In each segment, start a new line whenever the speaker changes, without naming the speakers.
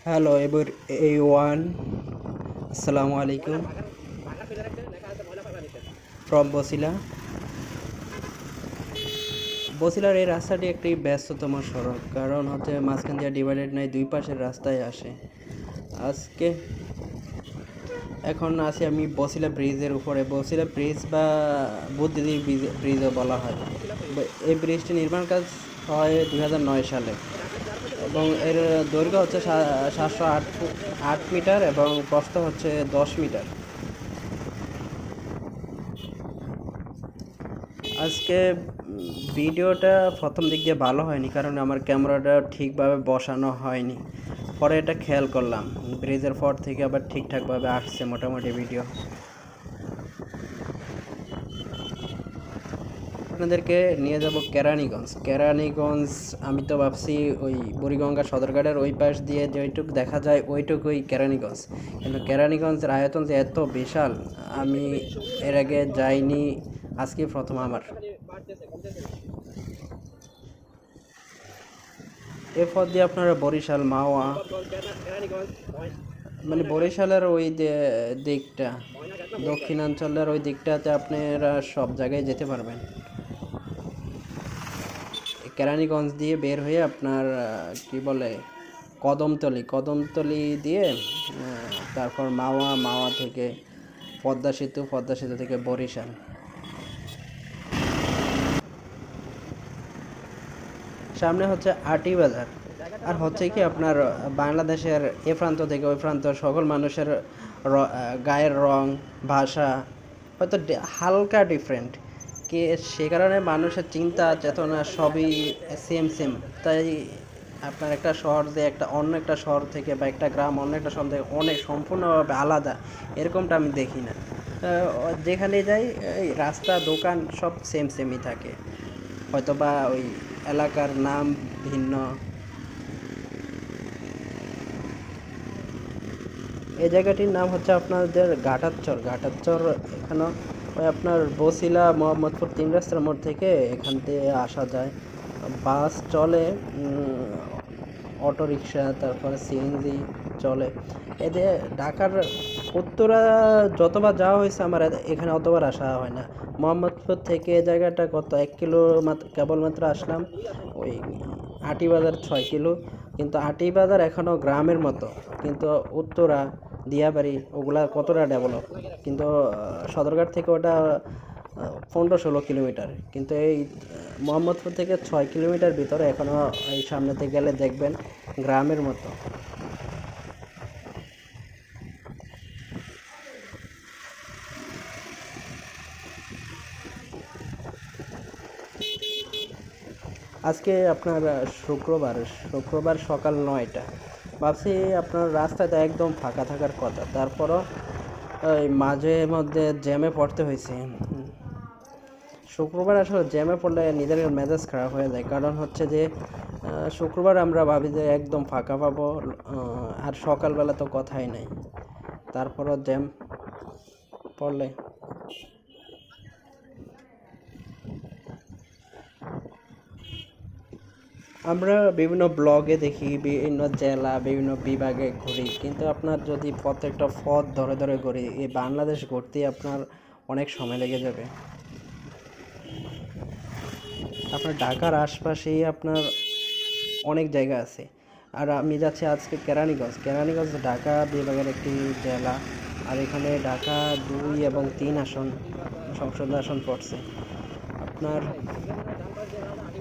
Hello everyone, আসসালামু আলাইকুম from Basila. বসিলার এই রাস্তাটি একটি ব্যস্ততম সড়ক, কারণ হচ্ছে মাঝখান দিয়ে ডিভাইডেড নাই, দুই পাশের রাস্তায় আসে। আজকে এখন আছি আমি বসিলা ব্রিজের উপরে। বসিলা ব্রিজ বা বুদ্ধিদ্বীপ ব্রিজও বলা হয়। এই ব্রিজটি নির্মাণ কাজ হয় 2009 সালে এবং এর দৈর্ঘ্য হচ্ছে 708 মিটার এবং প্রস্থ হচ্ছে 10 মিটার। আজকে ভিডিওটা প্রথম দিক দিয়ে ভালো হয়নি, কারণ আমার ক্যামেরাটা ঠিকভাবে বসানো হয়নি। পরে এটা খেয়াল করলাম, ব্রিজের পর থেকে আবার ঠিকঠাকভাবে আসছে মোটামুটি ভিডিও। আপনাদেরকে নিয়ে যাব কেরানীগঞ্জ। আমি তো ভাবছি ওই বুড়িগঙ্গা সদরঘাটের ওই পাশ দিয়ে যেটুক দেখা যায় ওইটুকুই কেরানীগঞ্জ, কিন্তু কেরানীগঞ্জের আয়তন যে এত বিশাল, আমি এর আগে যাইনি, আজকে প্রথম আমার। এরপর দিয়ে আপনারা বরিশাল মাওয়া, মানে বরিশালের ওই যে দিকটা, দক্ষিণাঞ্চলের ওই দিকটাতে আপনারা সব জায়গায় যেতে পারবেন। কেরানীগঞ্জ দিয়ে বের হয়ে আপনার কি বলে কদমতলি দিয়ে তারপর মাওয়া থেকে পদ্মা সেতু থেকে বরিশাল। সামনে হচ্ছে আটি বাজার। আর হচ্ছে কি আপনার বাংলাদেশের এ প্রান্ত থেকে ওই প্রান্ত সকল মানুষের গায়ের রং, ভাষা হয়তো হালকা ডিফারেন্ট, কি সে কারণে মানুষের চিন্তা চেতনা সবই সেম। তাই আপনার একটা শহর যে অন্য একটা শহর থেকে বা একটা গ্রাম অন্য একটা শহর থেকে অনেক সম্পূর্ণভাবে আলাদা, এরকমটা আমি দেখি না। যেখানে যাই এই রাস্তা দোকান সব সেমই থাকে, হয়তো বা ওই এলাকার নাম ভিন্ন। এই জায়গাটির নাম হচ্ছে আপনাদের ঘাটারচর। এখানে ওই আপনার বসিলা মোহাম্মদপুর 3 রাস্তার মোড় থেকে এখান থেকে আসা যায়। বাস চলে, অটোরিকশা, তারপরে সিএনজি চলে। এতে ঢাকার উত্তরা যতবার যাওয়া হয়েছে আমার এখানে অতবার আসা হয় না। মোহাম্মদপুর থেকে জায়গাটা কত 1 কিলো কেবলমাত্র আসলাম। ওই আটি বাজার 6 কিলো, কিন্তু আটি বাজার এখনও গ্রামের মতো, কিন্তু উত্তরা দিয়াবাড়ি ওগুলা কতটা ডেভেলপ, কিন্তু সদরঘাট থেকে ওটা 15-16 কিলোমিটার, কিন্তু এই মোহাম্মদপুর থেকে 6 কিলোমিটার ভিতরে এখনও এই সামনেতে গেলে দেখবেন গ্রামের মতো। আজকে আপনার শুক্রবার সকাল 9টা। ভাবছি আপনার রাস্তাটা একদম ফাঁকা থাকার কথা, তারপরও ওই মাঝে মধ্যে জ্যামে পড়তে হয়েছে। শুক্রবার আসলে জ্যামে পড়লে নিজের মেজাজ খারাপ হয়ে যায়, কারণ হচ্ছে যে শুক্রবার আমরা ভাবি যে একদম ফাঁকা পাবো, আর সকালবেলা তো কথাই নাই, তারপরও জ্যাম পড়লে। আমরা বিভিন্ন ব্লগে দেখি, বিভিন্ন জেলা বিভিন্ন বিভাগে ঘুরি, কিন্তু আপনার যদি প্রত্যেকটা পথ ধরে ঘুরি, এই বাংলাদেশ ঘুরতে আপনার অনেক সময় লেগে যাবে। আপনার ঢাকার আশপাশেই আপনার অনেক জায়গা আছে। আর আমি যাচ্ছি আজকে কেরানীগঞ্জ ঢাকা বিভাগের একটি জেলা। আর এখানে ঢাকা 2 এবং 3 আসন, সংসদ আসন পড়ছে। আপনার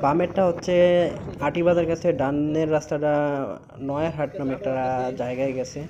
বামেরটা হচ্ছে আটিবাজার গেছে, ডানের রাস্তাটা নয়ারহাট নামে একটা জায়গায় গেছে।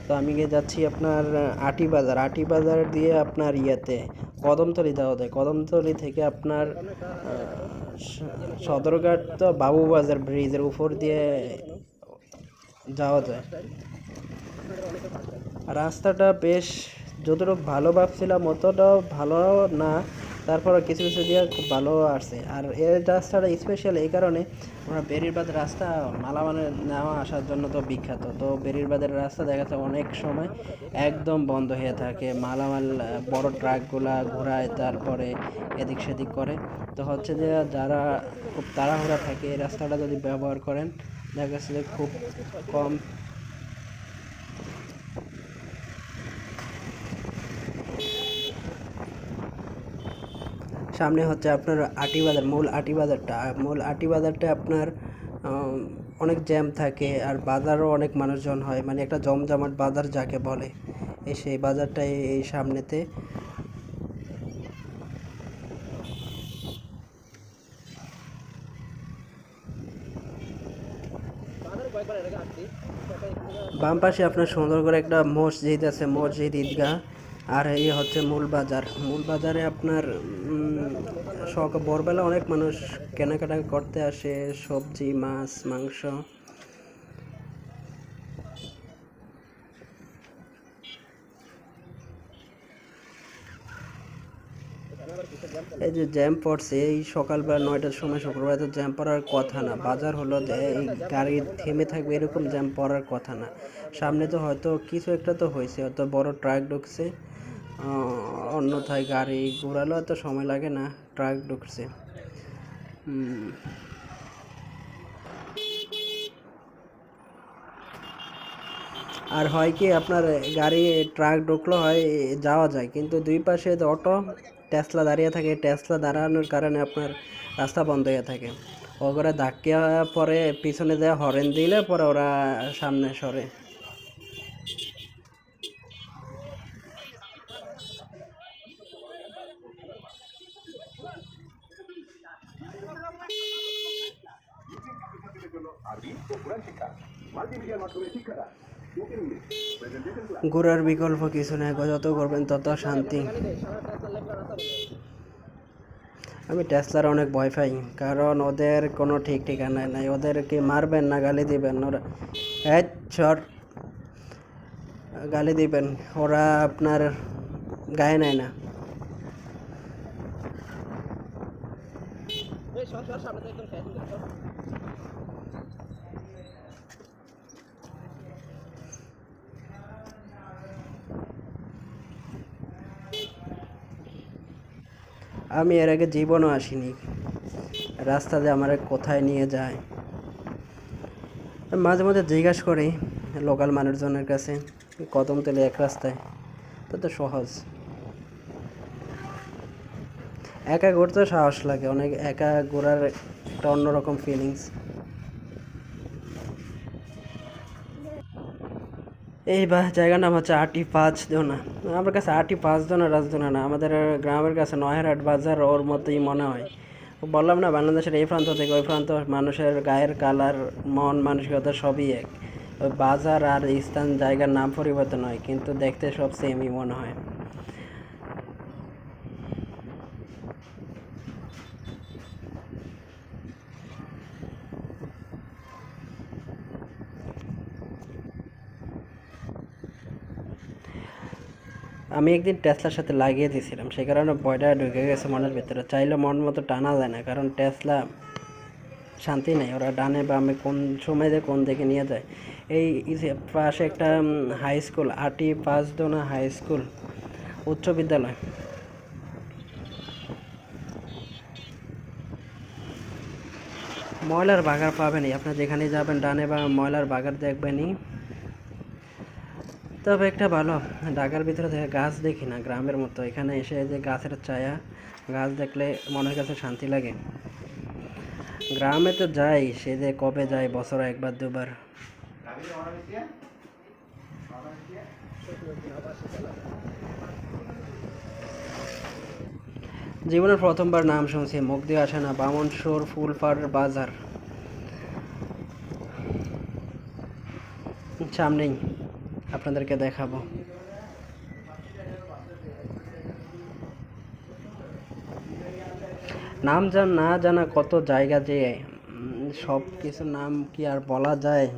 তো আমি গিয়ে যাচ্ছি আপনার আটিবাজার দিয়ে আপনার ইয়েতে কদমতলি যাওয়া যায়। কদমতলি থেকে আপনার সদরঘাট তো বাবুবাজার ব্রিজের উপর দিয়ে যাওয়া যায়। রাস্তাটা বেশ, যতটুকু ভালো ভাবছিলাম অতটাও ভালো না, তারপরে কিছু দিয়ে খুব ভালো আসছে। আর এই রাস্তাটা স্পেশাল এই কারণে, আমরা বেরিবাঁধ রাস্তা মালামাল নেওয়া আসার জন্য তো বিখ্যাত। তো বেরিবাঁধের রাস্তা দেখা যাচ্ছে অনেক সময় একদম বন্ধ হয়ে থাকে, মালামাল বড় ট্রাকগুলা ঘোরায়, তারপরে এদিক সেদিক করে। তো হচ্ছে যে যারা খুব তাড়াহুড়া থাকে এই রাস্তাটা যদি ব্যবহার করেন, দেখা যাচ্ছে যে খুব কম সামনে হচ্ছে আপনার আটি বাজার, মূল আটি বাজারটা আপনার অনেক জ্যাম থাকে, আর বাজারও অনেক মানুষজন হয়, মানে একটা জমজমাট বাজার যাকে বলে। সেই বাজারটাই এই সামনেতে। বাম পাশে আপনার সুন্দর করে একটা মসজিদ আছে, মসজিদ ঈদগাহ। আর এই হচ্ছে মূল বাজারে আপনার ভোরবেলা অনেক মানুষ কেনাকাটা করতে আসে, সবজি, মাছ, মাংস। এই যে জ্যাম পড়ছে এই সকালবেলা 9টার সময়, শুক্রবার, তো জ্যাম পড়ার কথা না। বাজার হলো যে এই গাড়ি থেমে থাকবে এরকম জ্যাম পড়ার কথা না। সামনে তো হয়তো কিছু একটা তো হয়েছে, হয়তো বড় ট্রাক ঢুকছে, অন্যথায় গাড়ি ঘোরালো এত সময় লাগে না, ট্রাক ঢুকছে। আর হয় কি আপনার গাড়ি ট্রাক ঢুকলো হয় যাওয়া যায়, কিন্তু দুই পাশে অটো টেসলা দাঁড়িয়ে থাকে, টেসলা দাঁড়ানোর কারণে আপনার রাস্তা বন্ধ হয়ে থাকে। ওরা ধাক্কা পরে পিছনে যায়, হরেন দিলে পরে ওরা সামনে সরে। ঘোরার বিকল্প কিছু নেই, যত করবেন তত শান্তি। আমি টেসলার অনেক ভয় পাই, কারণ ওদের কোনো ঠিক ঠিকানা নাই। ওদেরকে মারবেন না গালি দিবেন, ওরা চর গালি দিবেন, ওরা আপনার গায়ে নেয় না। আমি এর আগে জীবনও আসিনি, রাস্তা দিয়ে আমার কোথায় নিয়ে যায়। মাঝে মাঝে জিজ্ঞাসা করি লোকাল মানুষজনের কাছে, কদমতলী এক রাস্তায়, তো সহজ। একা ঘুরতে সাহস লাগে অনেক, একা ঘোরার একটা অন্যরকম ফিলিংস। এই জায়গার নাম হচ্ছে আটি পাঁচ জোনা। আমার কাছে আটি পাঁচ জনা রাজজোনা না, আমাদের গ্রামের কাছে নয়হাট বাজার ওর মতোই মনে হয়। বললাম না, বাংলাদেশের এই প্রান্ত থেকে ওই প্রান্ত মানুষের গায়ের কালার, মন মানসিকতা সবই এক। ওই বাজার আর স্থান জায়গার নাম পরিবর্তন হয়, কিন্তু দেখতে সব সেমই মনে হয়। আমি একদিন টেসলার সাথে লাগিয়ে দিয়েছিলাম, সেই কারণে ভয়টা ঢুকে গেছে মনের ভিতরে। চাইলে মন মতো টানা যায় না, কারণ টেসলা শান্তি নেই, ওরা ডানে বামে কোন সময় যে কোন দিকে নিয়ে যায়। এই পাশে একটা হাই স্কুল, আটি পাঁচদোনা হাই স্কুল উচ্চ বিদ্যালয়। ময়লার বাগার পাবেনই, আপনার যেখানে যাবেন ডানে বা ময়লার বাগার দেখবেনই। তবে একটা ভালো, ঢাকার ভিতরে থেকে গাছ দেখি না, গ্রামের মতো এখানে এসে যে গাছের ছায়া, গাছ দেখলে মনের কাছে শান্তি লাগে। গ্রামে তো যাই, সে যে কবে যাই, বছরে একবার দুবার। জীবনের প্রথমবার নাম শুনছি, মুখ দিয়ে আসে না, বামনসুর ফুলপাড় বাজার সামনেই, আপনাদেরকে দেখাবো। নাম না জানা কত জায়গা, যে সব কিছু নাম কি আর বলা যায়।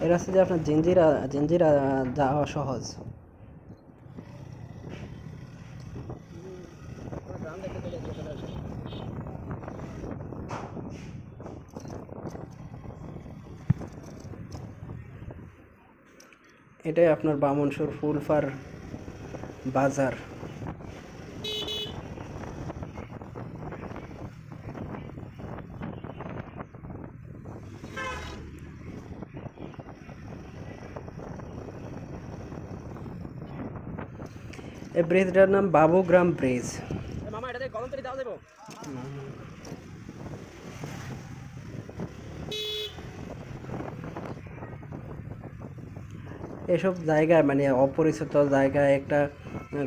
এই রাস্তা দিয়ে আপনার জিঞ্জিরা যাওয়া সহজ। এটাই আপনার বামনসুর ফুলপাড় বাজার। এই ব্রিজটার নাম বাবুগ্রাম ব্রিজ। এসব জায়গায় মানে অপরিচিত জায়গায় একটা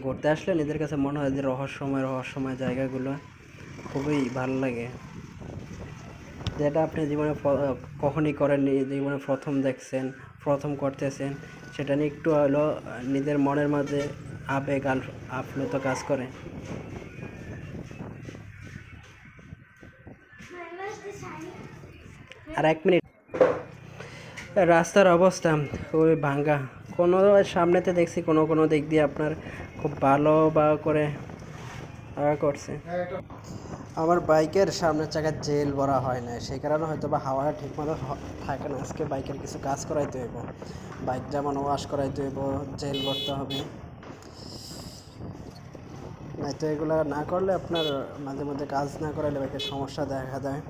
ঘুরতে আসলে নিজের কাছে মনে হয় যে রহস্যময় জায়গাগুলো খুবই ভালো লাগে, যেটা আপনি জীবনে কখনই করেননি, জীবনে প্রথম দেখছেন, প্রথম করতেছেন, সেটা নিয়ে একটু হলো নিজের মনের মাঝে আবেগ আপ্লুত কাজ করে। আর 1 মিনিট, রাস্তার অবস্থা খুবই ভাঙ্গা। কোনো সামনেতে দেখছি কোনো কোনো দিক দিয়ে আপনার খুব ভালো বা করে করছে। আমার বাইকের সামনের চাকায় জেল ভরা হয় না, সেই কারণে হয়তো বা হাওয়া ঠিকমতো থাকে না। আজকে বাইকের কিছু কাজ করাইতে হইব, বাইক যেমন ওয়াশ করাইতে হইব, জেল ভরতে হবে। নয়তো এগুলো না করলে আপনার মাঝে মধ্যে কাজ না করাইলে বাইকের সমস্যা দেখা দেয়।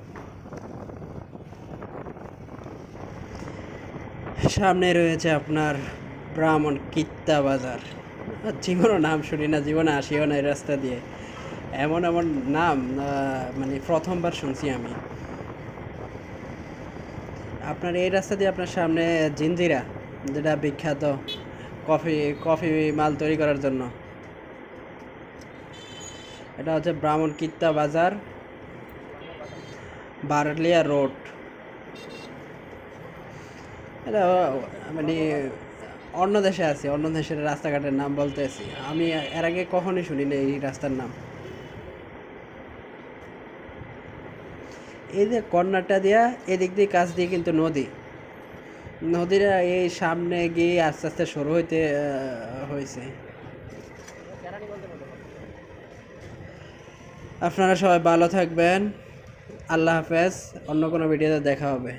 সামনে রয়েছে আপনার ব্রাহ্মণ কিত্তা বাজার। জীবনও নাম শুনি না, জীবনে আসিও না এই রাস্তা দিয়ে। এমন এমন নাম মানে প্রথমবার শুনছি আমি। আপনার এই রাস্তা দিয়ে আপনার সামনে জিঞ্জিরা, যেটা বিখ্যাত কফি কফি মাল তৈরি করার জন্য। এটা হচ্ছে ব্রাহ্মণ কিত্তা বাজার, বারলিয়া রোড। এটা মানে অন্য দেশে আছে, অন্য দেশের রাস্তাঘাটের নাম বলতেছি আমি, এর আগে কখনোই শুনিনি এই রাস্তার নাম। এই যে কর্নারটা দিয়া এদিক দিয়ে কাছ দিয়ে কিন্তু নদীরা এই সামনে গিয়ে আস্তে আস্তে শুরু হইতে হয়েছে। আপনারা সবাই ভালো থাকবেন, আল্লাহ হাফেজ। অন্য কোনো ভিডিওতে দেখা হবে।